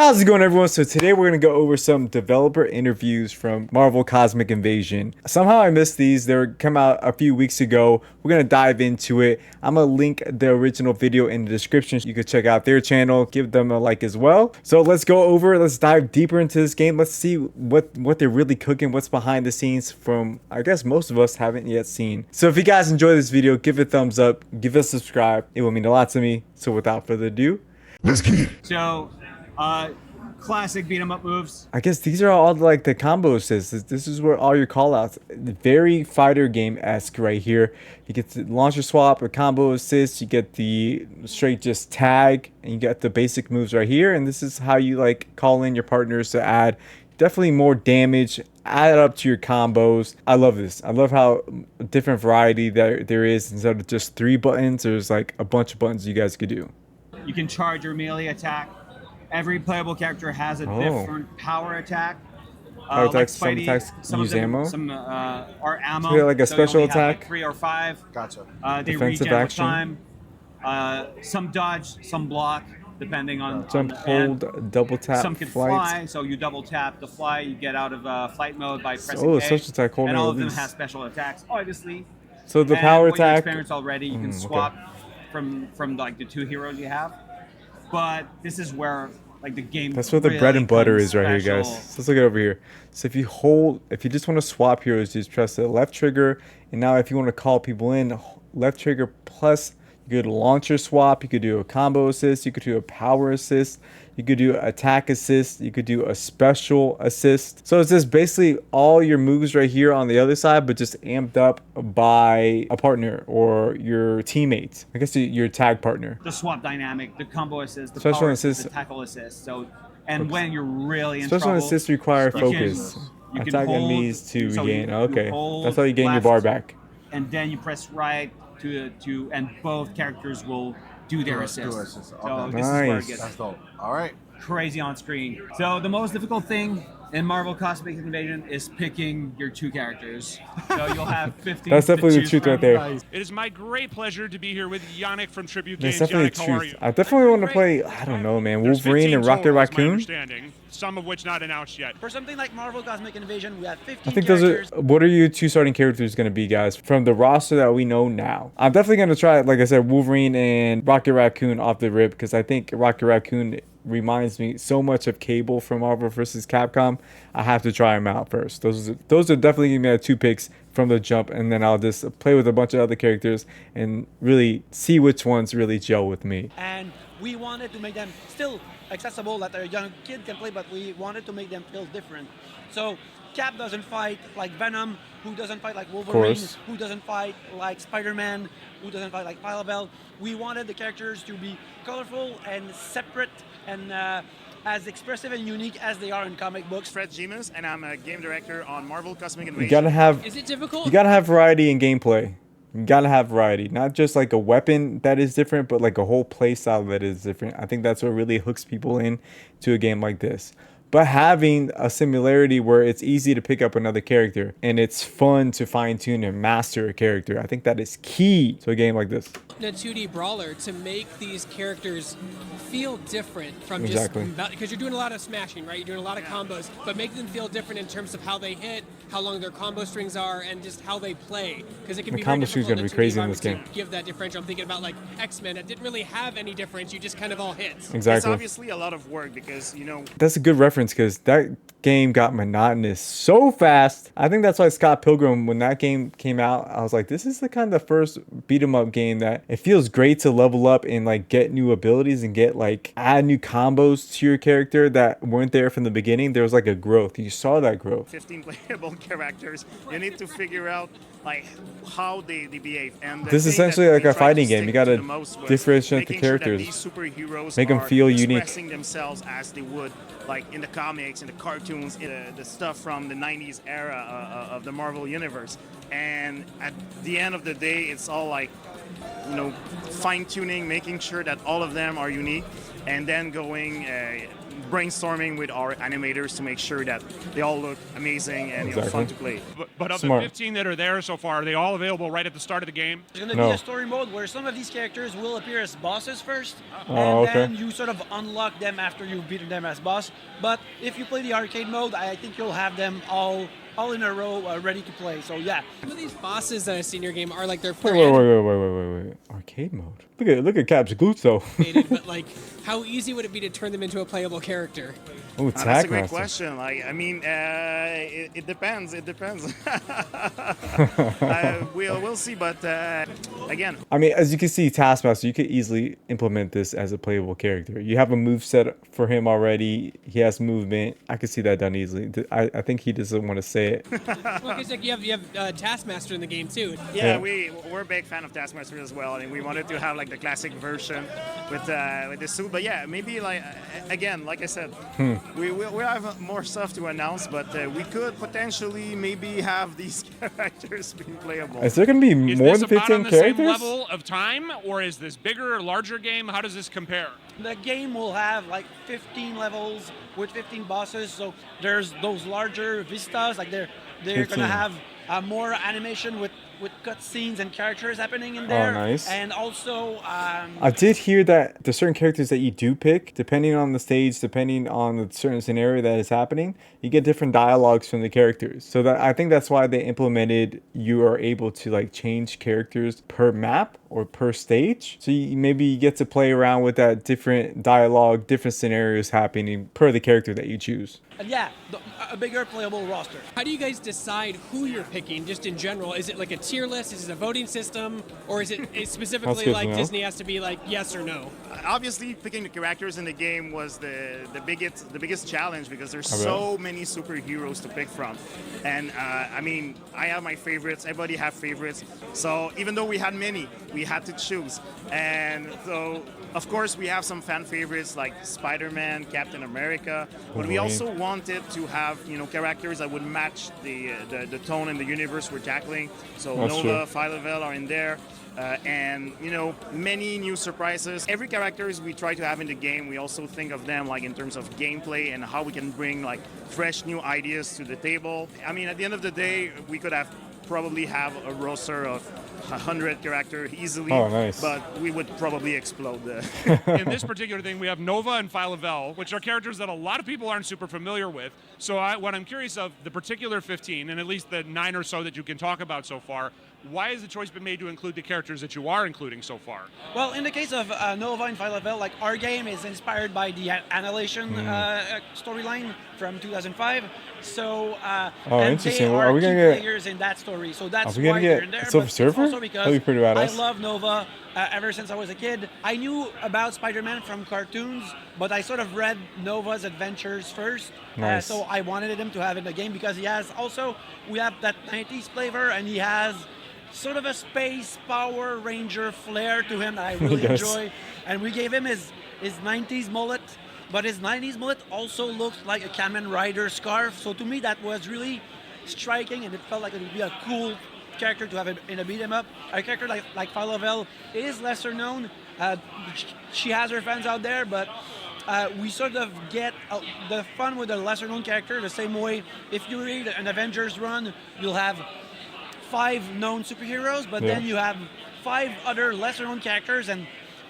How's it going, everyone? So today we're going to go over some developer interviews from Marvel Cosmic Invasion. Somehow I missed these. They come out a few weeks ago. We're going to dive into it. I'm going to link the original video in the description. You can check out their channel, give them a like as well. So let's go over, let's dive deeper into this game. Let's see what they're really cooking, what's behind the scenes from, I guess most of us haven't yet seen. So if you guys enjoy this video, give it a thumbs up, give it a subscribe. It will mean a lot to me. So without further ado, let's get it. So, classic beat 'em up moves. I guess these are all like the combo assists. This is where all your callouts. Very fighter game-esque right here. You get the launcher swap, a combo assist. You get the straight just tag, and you get the basic moves right here. And this is how you like call in your partners to add definitely more damage, add up to your combos. I love this. I love how different variety there is. Instead of just 3 buttons, there's like a bunch of buttons you guys could do. You can charge your melee attack. Every playable character has a different power attack. Power attacks, like Spidey, some attacks use ammo. Some are ammo. So you like a special attack. Like 3 or 5. Gotcha. They Defensive regen action. with time. Some dodge, some block, depending on Jump, hold, double tap, some can fly, so you double tap to fly. You get out of flight mode by pressing A. Social attack, hold and and all of them release. have special attacks, obviously. So the And power what you attack. experienced already, you can swap from like the 2 heroes you have. But this is where like the game. That's what the bread and butter is right here, guys. So let's look at over here. So if you just want to swap heroes, just press the left trigger. And now if you want to call people in, left trigger plus, you could launcher swap. You could do a combo assist. You could do a power assist. You could do attack assist. You could do a special assist. So it's just basically all your moves right here on the other side, but just amped up by a partner or your teammates. I guess your tag partner. The swap dynamic, the combo assist, the Special power assist, the tackle assist. So, and when you're really in special trouble, assists require you can- focus. you can Attack hold- enemies to so regain. you Okay, hold that's how you gain your left, bar back. and then you press right to and both characters will do their assist. So Okay. this is where it Nice. gets That's dope. All right. crazy on screen. So the most difficult thing in Marvel Cosmic Invasion is picking your 2 characters. So you'll have 15. That's to definitely the choose truth from. right there. It is my great pleasure to be here with Yannick from Tribute That's Games. definitely Yannick, the how are truth. you? I definitely want to play, I don't know, man, There's Wolverine 15 and Rocket total, is my Raccoon. understanding, some of which not announced yet. For something like Marvel Cosmic Invasion, we have 15 I think those characters. are, what are your 2 starting characters going to be, guys, from the roster that we know now? I'm definitely going to try, like I said, Wolverine and Rocket Raccoon off the rip, because I think Rocket Raccoon reminds me so much of Cable from Marvel vs. Capcom. I have to try them out first. Those are definitely going to be my 2 picks from the jump, and then I'll just play with a bunch of other characters and really see which ones really gel with me. And we wanted to make them still accessible that a young kid can play, but we wanted to make them feel different. So Cap doesn't fight like Venom, who doesn't fight like Wolverine, who doesn't fight like Spider-Man, who doesn't fight like Phyla-Vell. We wanted the characters to be colorful and separate and as expressive and unique as they are in comic books. Fred Gemus, and I'm a game director on Marvel Cosmic Invasion. You gotta have, Is it difficult? you gotta have variety in gameplay. You gotta have variety, not just like a weapon that is different, but like a whole play style that is different. I think that's what really hooks people in to a game like this. But having a similarity where it's easy to pick up another character and it's fun to fine tune and master a character, I think that is key to a game like this. In a 2D brawler to make these characters feel different from Exactly. just because you're doing a lot of smashing, right? You're doing a lot of combos, but make them feel different in terms of how they hit, how long their combo strings are, and just how they play. Because it can The be very combo string's difficult gonna be in 2D crazy in this environments to give that differential. I'm thinking about like X-Men. It didn't really have any difference. You just kind of all hit. It's Exactly. obviously a lot of work because, you know, That's a good reference because that game got monotonous so fast. I think that's why Scott Pilgrim, when that game came out, I was like, this is the kind of first beat 'em up game that it feels great to level up and like get new abilities and get like add new combos to your character that weren't there from the beginning. There was like a growth. You saw that growth. 15 playable characters. You need to figure out like how they behave. And the This is thing that essentially we like a tried to fighting game. stick You gotta to the most was differentiate the making sure that characters. these superheroes Make 'em are feel unique. expressing themselves as they would like in the comics, in the cartoons, in the stuff from the 90s era of the Marvel universe. And at the end of the day, it's all like, you know, fine-tuning, making sure that all of them are unique, and then going brainstorming with our animators to make sure that they all look amazing and fun to play. But of Smart. the 15 that are there so far, are they all available right at the start of the game? There's going to No. be a story mode where some of these characters will appear as bosses first, Oh, and okay. then you sort of unlock them after you've beaten them as boss. But if you play the arcade mode, I think you'll have them all in a row ready to play. So yeah, Some of these bosses that I see in your game are like they're Wait. Arcade mode. Look at Cap's glutes though. animated, but like, how easy would it be to turn them into a playable character? Oh, That's a Tack great Master. question. Like, I mean, it depends. It depends. We'll see. But again, I mean, as you can see, Taskmaster, you could easily implement this as a playable character. You have a move set for him already. He has movement. I could see that done easily. I think he doesn't want to say it. Well, because like you have Taskmaster in the game too. yeah, Yeah. we're a big fan of Taskmaster as well, and we wanted to have like the classic version with the suit. But yeah, maybe like again, like I said, we have more stuff to announce, but we could potentially maybe have these characters being playable. Is there going to be Is more this than about 15 on the characters? same level of time, or is this bigger or larger game? How does this compare? the game will have like 15 levels with 15 bosses. So there's those larger vistas, like they're 15. gonna have more animation with cutscenes and characters happening in there. nice. And also, I did hear that the certain characters that you do pick, depending on the stage, depending on the certain scenario that is happening, you get different dialogues from the characters. So that I think that's why they implemented you are able to like change characters per map or per stage. So maybe you get to play around with that different dialogue, different scenarios happening per the character that you choose. and yeah, a bigger playable roster. How do you guys decide who you're picking, just in general? Is it like a tier list? Is it a voting system? Or is it specifically good to like know. Disney has to be like yes or no? Obviously, picking the characters in the game was the biggest challenge because there's I bet. so many superheroes to pick from, and I mean, I have my favorites. Everybody have favorites. So even though we had many, we had to choose, and so of course we have some fan favorites like Spider-Man, Captain America, but we Wolverine. also wanted to have characters that would match the tone and the universe we're tackling. So That's Nova, true. Phyla-Vell are in there. And many new surprises. Every characters we try to have in the game, we also think of them like in terms of gameplay and how we can bring like fresh new ideas to the table. I mean, at the end of the day, we could have probably have a roster of 100 characters easily, Oh, nice. but we would probably explode. In this particular thing, we have Nova and Phyla-Vell, which are characters that a lot of people aren't super familiar with. So what I'm curious of, the particular 15, and at least the 9 or so that you can talk about so far, why has the choice been made to include the characters that you are including so far? Well, in the case of Nova and Phyla-Vell, like our game is inspired by the Annihilation storyline from 2005. So and interesting. they Well, are are we key gonna get- players in that story. So that's Are we gonna why get they're in there. Silver but Surfer? it's also because That'd be pretty I badass. love Nova ever since I was a kid. I knew about Spider-Man from cartoons, but I sort of read Nova's adventures first. Nice. So I wanted him to have in the game because he has also, we have that 90s flavor and he has sort of a space Power Ranger flair to him that I really does. enjoy. And we gave him his 90s mullet, but his 90s mullet also looks like a Kamen Rider scarf. So to me, that was really striking, and it felt like it would be a cool character to have in a beat 'em up. A character like Phyla-Vell is lesser known. She has her fans out there, but we sort of get the fun with a lesser known character the same way. If you read an Avengers run, you'll have 5 known superheroes, but Yeah. then you have 5 other lesser known characters, and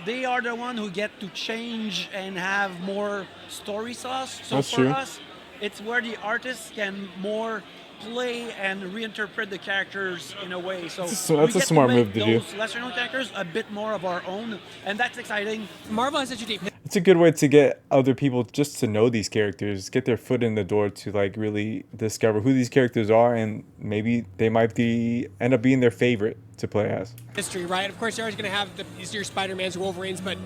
they are the one who get to change and have more story sauce. So That's for true. us, it's where the artists can more play and reinterpret the characters in a way. So That's we a get smart to make move to do. those lesser known characters a bit more of our own, and that's exciting. Marvel has such a deep It's a good way to get other people just to know these characters, get their foot in the door to like really discover who these characters are, and maybe they might end up being their favorite to play as. history, right? Of course, you're always going to have your Spider-Mans, your Wolverines, but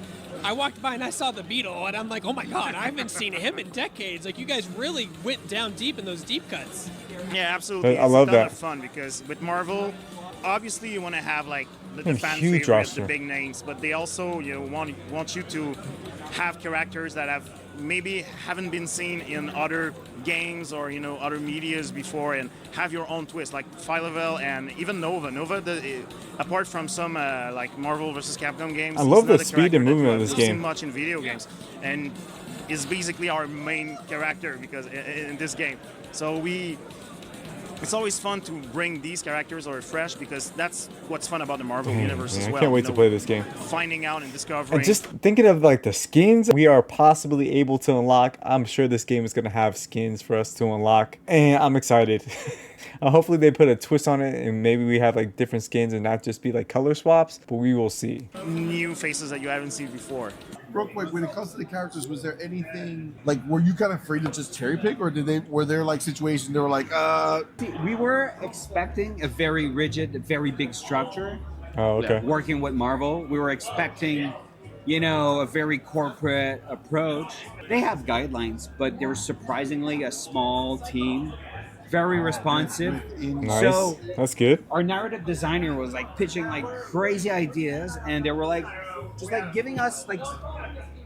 I walked by and I saw the Beetle, and I'm like, oh my god, I haven't seen him in decades. Like, you guys really went down deep in those deep cuts. Yeah, absolutely. I love it's a ton that. of fun because with Marvel, obviously you want to have like the And fan huge favorites, roster. the big names, but they also want you to have characters that maybe haven't been seen in other games or other medias before, and have your own twist, like Phyla-Vell and even Nova. Nova, apart from some like Marvel vs. Capcom games, I love he's not the a speed and character that movement of you this have seen game. much in video games, and is basically our main character because in this game. So it's always fun to bring these characters or fresh because that's what's fun about the Marvel universe as well. I can't wait to play this game. Finding out and discovering. And just thinking of like the skins we are possibly able to unlock. I'm sure this game is going to have skins for us to unlock. And I'm excited. Hopefully they put a twist on it and maybe we have like different skins and not just be like color swaps. But we will see. New faces that you haven't seen before. Real quick, when it comes to the characters, was there anything like were you kind of free to just cherry pick, or were there like situations they were like, We were expecting a very rigid, very big structure. Oh, okay. Working with Marvel, we were expecting, you know, a very corporate approach. They have guidelines, but they're surprisingly a small team, very responsive. Nice. So That's good. our narrative designer was like pitching like crazy ideas, and they were like just like giving us like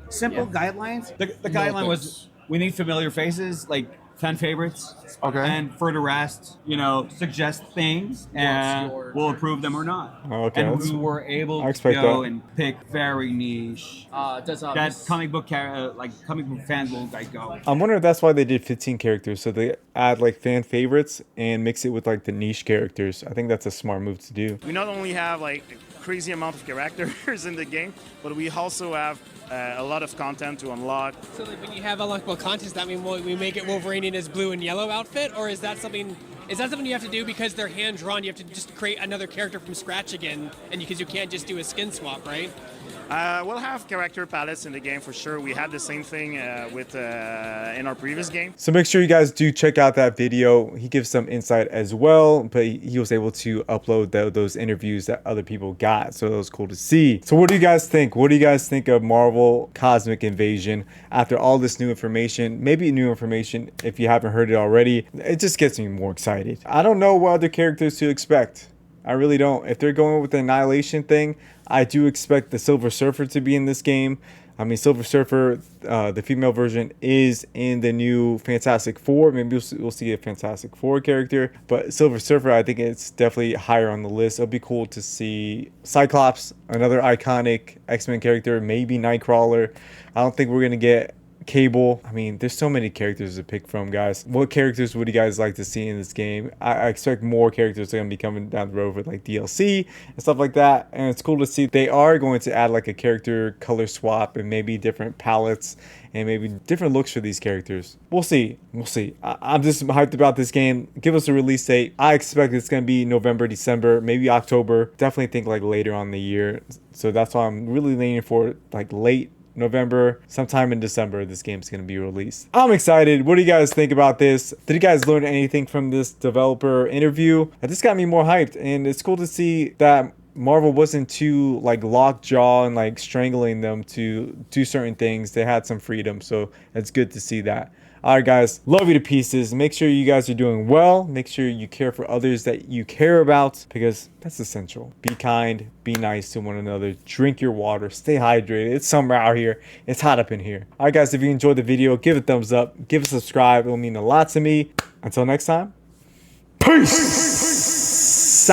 simple guidelines. The guideline was we need familiar faces, like fan favorites. Okay. And for the rest, you know, suggest things and we'll approve them or not. Oh, okay, And that's- we were able I to expect go that. and pick very niche that comic book fans will like go. I'm wondering if that's why they did 15 characters. So they add like fan favorites and mix it with like the niche characters. I think that's a smart move to do. We not only have like a crazy amount of characters in the game, but we also have a lot of content to unlock. So like when you have unlockable content, does that mean we make it Wolverine in his blue and yellow outfit, or is that something you have to do because they're hand drawn? You have to just create another character from scratch again, and because you can't just do a skin swap, right? We'll have character palettes in the game for sure. We had the same thing with in our previous game. So make sure you guys do check out that video. He gives some insight as well, but he was able to upload those interviews that other people got. So that was cool to see. So what do you guys think? What do you guys think of Marvel Cosmic Invasion after all this new information? Maybe new information if you haven't heard it already. It just gets me more excited. I don't know what other characters to expect. I really don't. If they're going with the Annihilation thing, I do expect the Silver Surfer to be in this game. I mean, Silver Surfer, the female version, is in the new Fantastic Four. Maybe we'll see a Fantastic Four character. But Silver Surfer, I think it's definitely higher on the list. It'll be cool to see Cyclops, another iconic X-Men character, maybe Nightcrawler. I don't think we're going to get Cable. I mean, there's so many characters to pick from, guys. What characters would you guys like to see in this game? I expect more characters are going to be coming down the road with like DLC and stuff like that. And it's cool to see they are going to add like a character color swap and maybe different palettes and maybe different looks for these characters. We'll see. We'll see. I'm just hyped about this game. Give us a release date. I expect it's going to be November, December, maybe October. Definitely think like later on in the year. So that's why I'm really leaning for like late November, sometime in December, this game's going to be released. I'm excited. What do you guys think about this? Did you guys learn anything from this developer interview? This got me more hyped, and it's cool to see that Marvel wasn't too like lockjaw and like strangling them to do certain things. They had some freedom, so it's good to see that. All right, guys, love you to pieces. Make sure you guys are doing well. Make sure you care for others that you care about because that's essential. Be kind, be nice to one another. Drink your water, stay hydrated. It's summer out here. It's hot up in here. All right, guys, if you enjoyed the video, give it a thumbs up. Give it a subscribe. It will mean a lot to me. Until next time, peace.